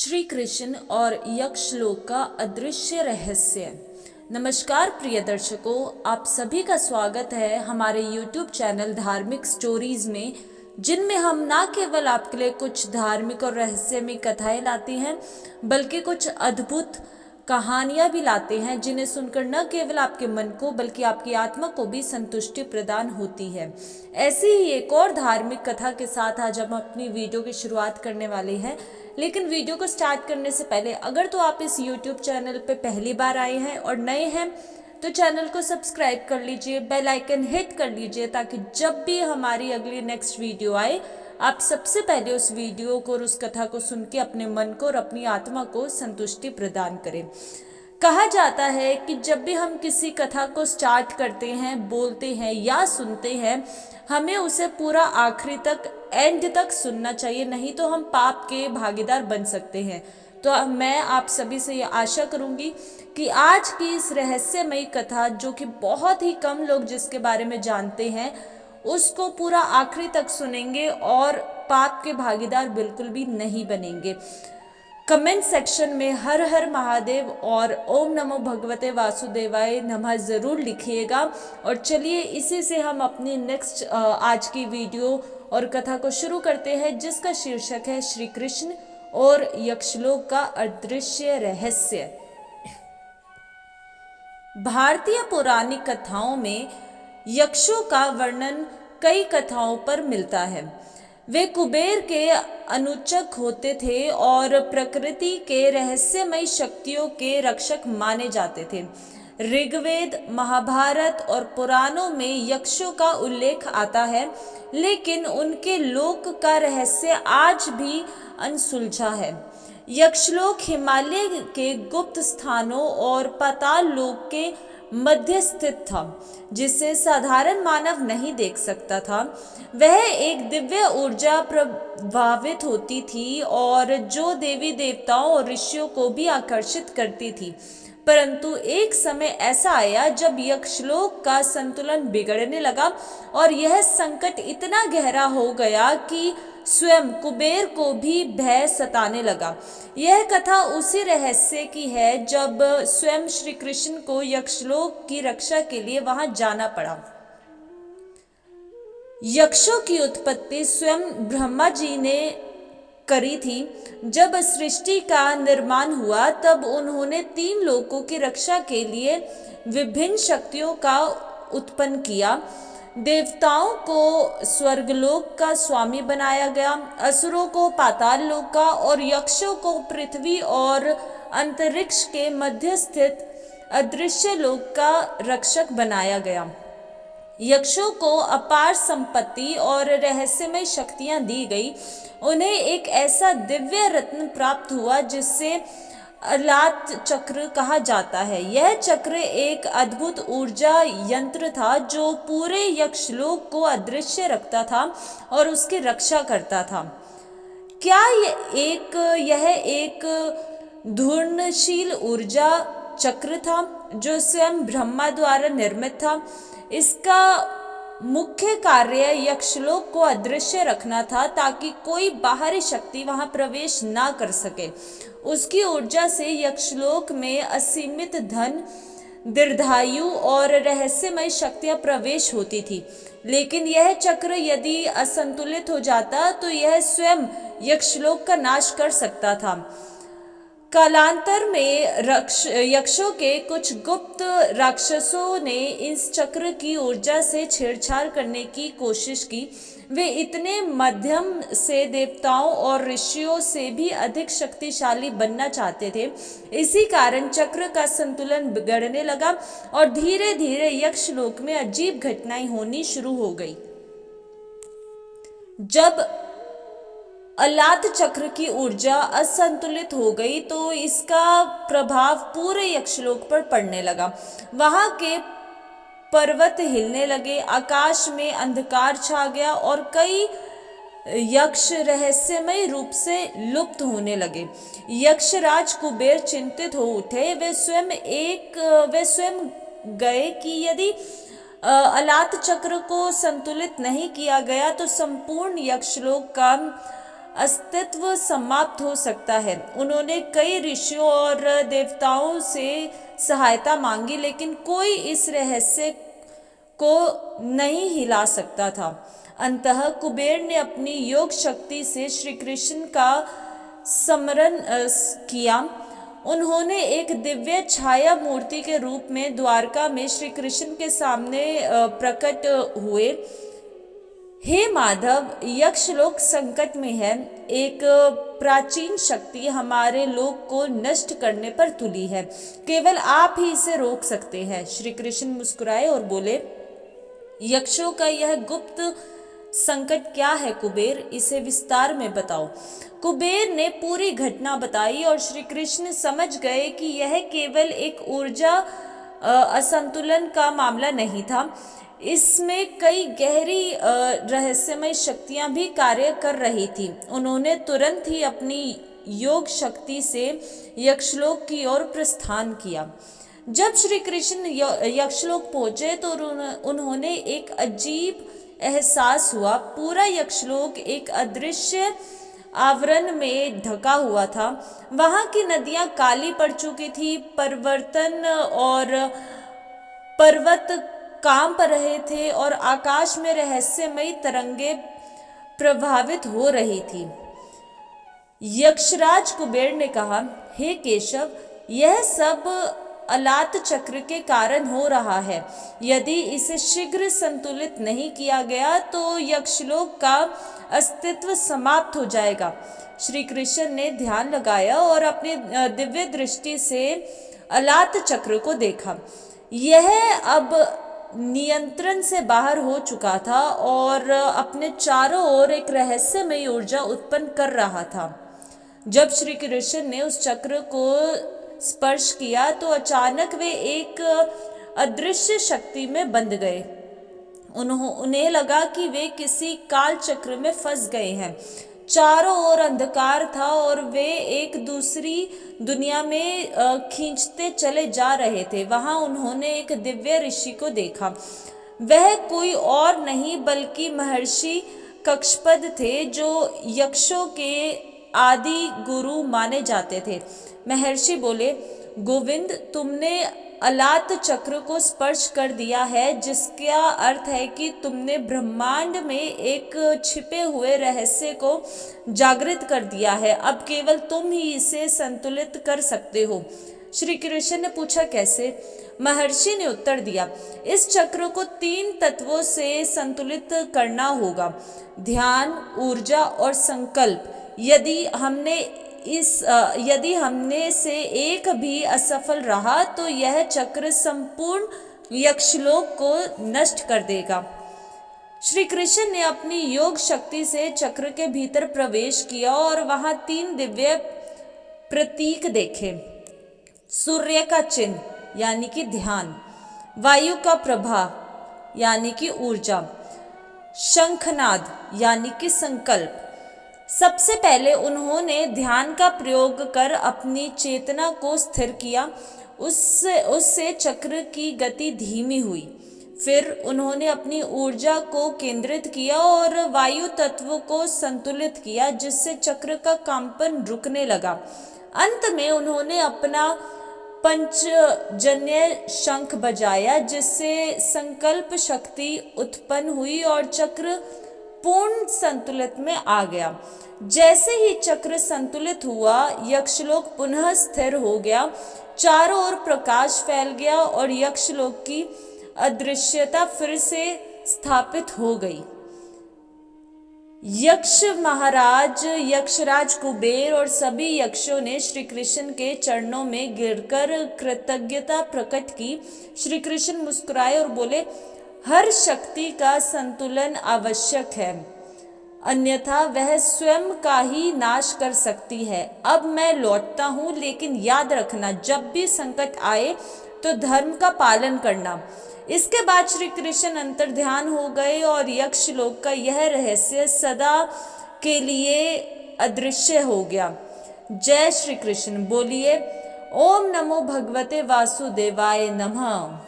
श्री कृष्ण और यक्षलोक का अदृश्य रहस्य। नमस्कार प्रिय दर्शकों, आप सभी का स्वागत है हमारे YouTube चैनल धार्मिक स्टोरीज में, जिनमें हम ना केवल आपके लिए कुछ धार्मिक और रहस्यमय कथाएं लाते हैं, बल्कि कुछ अद्भुत कहानियां भी लाते हैं, जिन्हें सुनकर न केवल आपके मन को बल्कि आपकी आत्मा को भी संतुष्टि प्रदान होती है। ऐसी ही एक और धार्मिक कथा के साथ आज हम अपनी वीडियो की शुरुआत करने वाले हैं। लेकिन वीडियो को स्टार्ट करने से पहले अगर तो आप इस YouTube चैनल पे पहली बार आए हैं और नए हैं तो चैनल को सब्सक्राइब कर लीजिए, बेल आइकन हिट कर लीजिए, ताकि जब भी हमारी अगली नेक्स्ट वीडियो आए आप सबसे पहले उस वीडियो को और उस कथा को सुन के अपने मन को और अपनी आत्मा को संतुष्टि प्रदान करें। कहा जाता है कि जब भी हम किसी कथा को स्टार्ट करते हैं, बोलते हैं या सुनते हैं, हमें उसे पूरा आखिरी तक, एंड तक सुनना चाहिए, नहीं तो हम पाप के भागीदार बन सकते हैं। तो मैं आप सभी से ये आशा करूंगी कि आज की इस रहस्यमयी कथा, जो कि बहुत ही कम लोग जिसके बारे में जानते हैं, उसको पूरा आखिरी तक सुनेंगे और पाप के भागीदार बिल्कुल भी नहीं बनेंगे। कमेंट सेक्शन में हर हर महादेव और ओम नमो भगवते वासुदेवाय नमः जरूर लिखिएगा। और चलिए इसी से हम अपनी नेक्स्ट आज की वीडियो और कथा को शुरू करते हैं, जिसका शीर्षक है श्री कृष्ण और यक्षलोक का अदृश्य रहस्य। भारतीय पौराणिक कथाओं में यक्षों का वर्णन कई कथाओं पर मिलता है। वे कुबेर के अनुचक होते थे और प्रकृति के रहस्यमय शक्तियों के रक्षक माने जाते थे। ऋग्वेद, महाभारत और पुराणों में यक्षों का उल्लेख आता है, लेकिन उनके लोक का रहस्य आज भी अनसुलझा है। यक्षलोक हिमालय के गुप्त स्थानों और पाताल लोक के मध्य स्थित था, जिसे साधारण मानव नहीं देख सकता था। वह एक दिव्य ऊर्जा प्रभावित होती थी और जो देवी देवताओं और ऋषियों को भी आकर्षित करती थी। परंतु एक समय ऐसा आया जब यक्षलोक का संतुलन बिगड़ने लगा और यह संकट इतना गहरा हो गया कि स्वयं कुबेर को भी भय सताने लगा। यह कथा उसी रहस्य की है जब स्वयं श्री कृष्ण को यक्षलोक की रक्षा के लिए वहां जाना पड़ा। यक्षों की उत्पत्ति स्वयं ब्रह्मा जी ने करी थी। जब सृष्टि का निर्माण हुआ तब उन्होंने 3 लोकों की रक्षा के लिए विभिन्न शक्तियों का उत्पन्न किया। देवताओं को स्वर्गलोक का स्वामी बनाया गया, असुरों को पाताल लोक का और यक्षों को पृथ्वी और अंतरिक्ष के मध्य स्थित अदृश्य लोक का रक्षक बनाया गया। यक्षों को अपार संपत्ति और रहस्यमय शक्तियां दी गई। उन्हें एक ऐसा दिव्य रत्न प्राप्त हुआ जिससे अलात चक्र कहा जाता है। यह चक्र एक अद्भुत ऊर्जा यंत्र था जो पूरे यक्षलोक को अदृश्य रखता था और उसकी रक्षा करता था। क्या यह एक धूर्णशील ऊर्जा चक्र था जो स्वयं ब्रह्मा द्वारा निर्मित था? इसका मुख्य कार्य यक्षलोक को अदृश्य रखना था, ताकि कोई बाहरी शक्ति वहां प्रवेश ना कर सके। उसकी ऊर्जा से यक्षलोक में असीमित धन, दीर्घायु और रहस्यमय शक्तियां प्रवेश होती थी। लेकिन यह चक्र यदि असंतुलित हो जाता तो यह स्वयं यक्षलोक का नाश कर सकता था। कालांतर में यक्षों के कुछ गुप्त राक्षसों ने इस चक्र की ऊर्जा से छेड़छाड़ करने की कोशिश की। वे इतने मध्यम से देवताओं और ऋषियों से भी अधिक शक्तिशाली बनना चाहते थे। इसी कारण चक्र का संतुलन बिगड़ने लगा और धीरे धीरे यक्षलोक में अजीब घटनाएं होनी शुरू हो गई। जब अलात चक्र की ऊर्जा असंतुलित हो गई तो इसका प्रभाव पूरे यक्षलोक पर पड़ने लगा। वहां के पर्वत हिलने लगे, आकाश में अंधकार छा गया और कई यक्ष रहस्यमय रूप से लुप्त होने लगे। यक्षराज कुबेर चिंतित हो उठे। वे स्वयं गए कि यदि अलात चक्र को संतुलित नहीं किया गया तो संपूर्ण यक्षलोक का अस्तित्व समाप्त हो सकता है। उन्होंने कई ऋषियों और देवताओं से सहायता मांगी, लेकिन कोई इस रहस्य को नहीं हिला सकता था। अंततः कुबेर ने अपनी योग शक्ति से श्री कृष्ण का स्मरण किया। उन्होंने एक दिव्य छाया मूर्ति के रूप में द्वारका में श्री कृष्ण के सामने प्रकट हुए। हे माधव, यक्षलोक संकट में है। एक प्राचीन शक्ति हमारे लोक को नष्ट करने पर तुली है। केवल आप ही इसे रोक सकते हैं। श्री कृष्ण मुस्कुराए और बोले, यक्षों का यह गुप्त संकट क्या है कुबेर, इसे विस्तार में बताओ। कुबेर ने पूरी घटना बताई और श्री कृष्ण समझ गए कि यह केवल एक ऊर्जा असंतुलन का मामला नहीं था। इसमें कई गहरी रहस्यमय शक्तियां भी कार्य कर रही थी। उन्होंने तुरंत ही अपनी योग शक्ति से यक्षलोक की ओर प्रस्थान किया। जब श्री कृष्ण यक्षलोक पहुंचे तो उन्होंने एक अजीब एहसास हुआ। पूरा यक्षलोक एक अदृश्य आवरण में ढका हुआ था। वहां की नदियां काली पड़ चुकी थी, पर्वत कांप रहे थे और आकाश में रहस्यमयी तरंगे प्रभावित हो रही थी। यक्षराज कुबेर ने कहा, हे केशव, यह सब अलात चक्र के कारण हो रहा है। यदि इसे शीघ्र संतुलित नहीं किया गया तो यक्षलोक का अस्तित्व समाप्त हो जाएगा। श्री कृष्ण ने ध्यान लगाया और अपनी दिव्य दृष्टि से अलात चक्र को देखा। यह अब नियंत्रण से बाहर हो चुका था और अपने चारों ओर एक रहस्यमयी ऊर्जा उत्पन्न कर रहा था। जब श्री कृष्ण ने उस चक्र को स्पर्श किया तो अचानक वे एक अदृश्य शक्ति में बंध गए। उन्हें लगा कि वे किसी काल चक्र में फंस गए हैं। चारों ओर अंधकार था और वे एक दूसरी दुनिया में खींचते चले जा रहे थे। वहां उन्होंने एक दिव्य ऋषि को देखा। वह कोई और नहीं बल्कि महर्षि कक्षपद थे, जो यक्षों के आदि गुरु माने जाते थे। महर्षि बोले, गोविंद, तुमने अलात चक्र को स्पर्श कर दिया है, जिसका अर्थ है कि तुमने ब्रह्मांड में एक छिपे हुए रहस्य को जागृत कर दिया है। अब केवल तुम ही इसे संतुलित कर सकते हो। श्री कृष्ण ने पूछा, कैसे? महर्षि ने उत्तर दिया, इस चक्र को 3 तत्वों से संतुलित करना होगा, ध्यान, ऊर्जा और संकल्प। यदि हमने से एक भी असफल रहा तो यह चक्र संपूर्ण यक्षलोक को नष्ट कर देगा। श्री कृष्ण ने अपनी योग शक्ति से चक्र के भीतर प्रवेश किया और वहां 3 दिव्य प्रतीक देखे। सूर्य का चिन्ह यानी कि ध्यान, वायु का प्रभा यानी कि ऊर्जा, शंखनाद यानी कि संकल्प। सबसे पहले उन्होंने ध्यान का प्रयोग कर अपनी चेतना को स्थिर किया। उससे चक्र की गति धीमी हुई। फिर उन्होंने अपनी ऊर्जा को केंद्रित किया और वायु तत्व को संतुलित किया, जिससे चक्र का कंपन रुकने लगा। अंत में उन्होंने अपना पंचजन्य शंख बजाया, जिससे संकल्प शक्ति उत्पन्न हुई और चक्र पूर्ण संतुलित में आ गया। जैसे ही चक्र संतुलित हुआ, यक्षलोक पुनः स्थिर हो गया। चारों ओर प्रकाश फैल गया और यक्षलोक की अदृश्यता फिर से स्थापित हो गई। यक्ष महाराज, यक्षराज कुबेर और सभी यक्षों ने श्री कृष्ण के चरणों में गिरकर कृतज्ञता प्रकट की। श्री कृष्ण मुस्कुराए और बोले, हर शक्ति का संतुलन आवश्यक है, अन्यथा वह स्वयं का ही नाश कर सकती है। अब मैं लौटता हूँ, लेकिन याद रखना, जब भी संकट आए तो धर्म का पालन करना। इसके बाद श्री कृष्ण अंतर ध्यान हो गए और यक्षलोक का यह रहस्य सदा के लिए अदृश्य हो गया। जय श्री कृष्ण। बोलिए, ओम नमो भगवते वासुदेवाय नमः।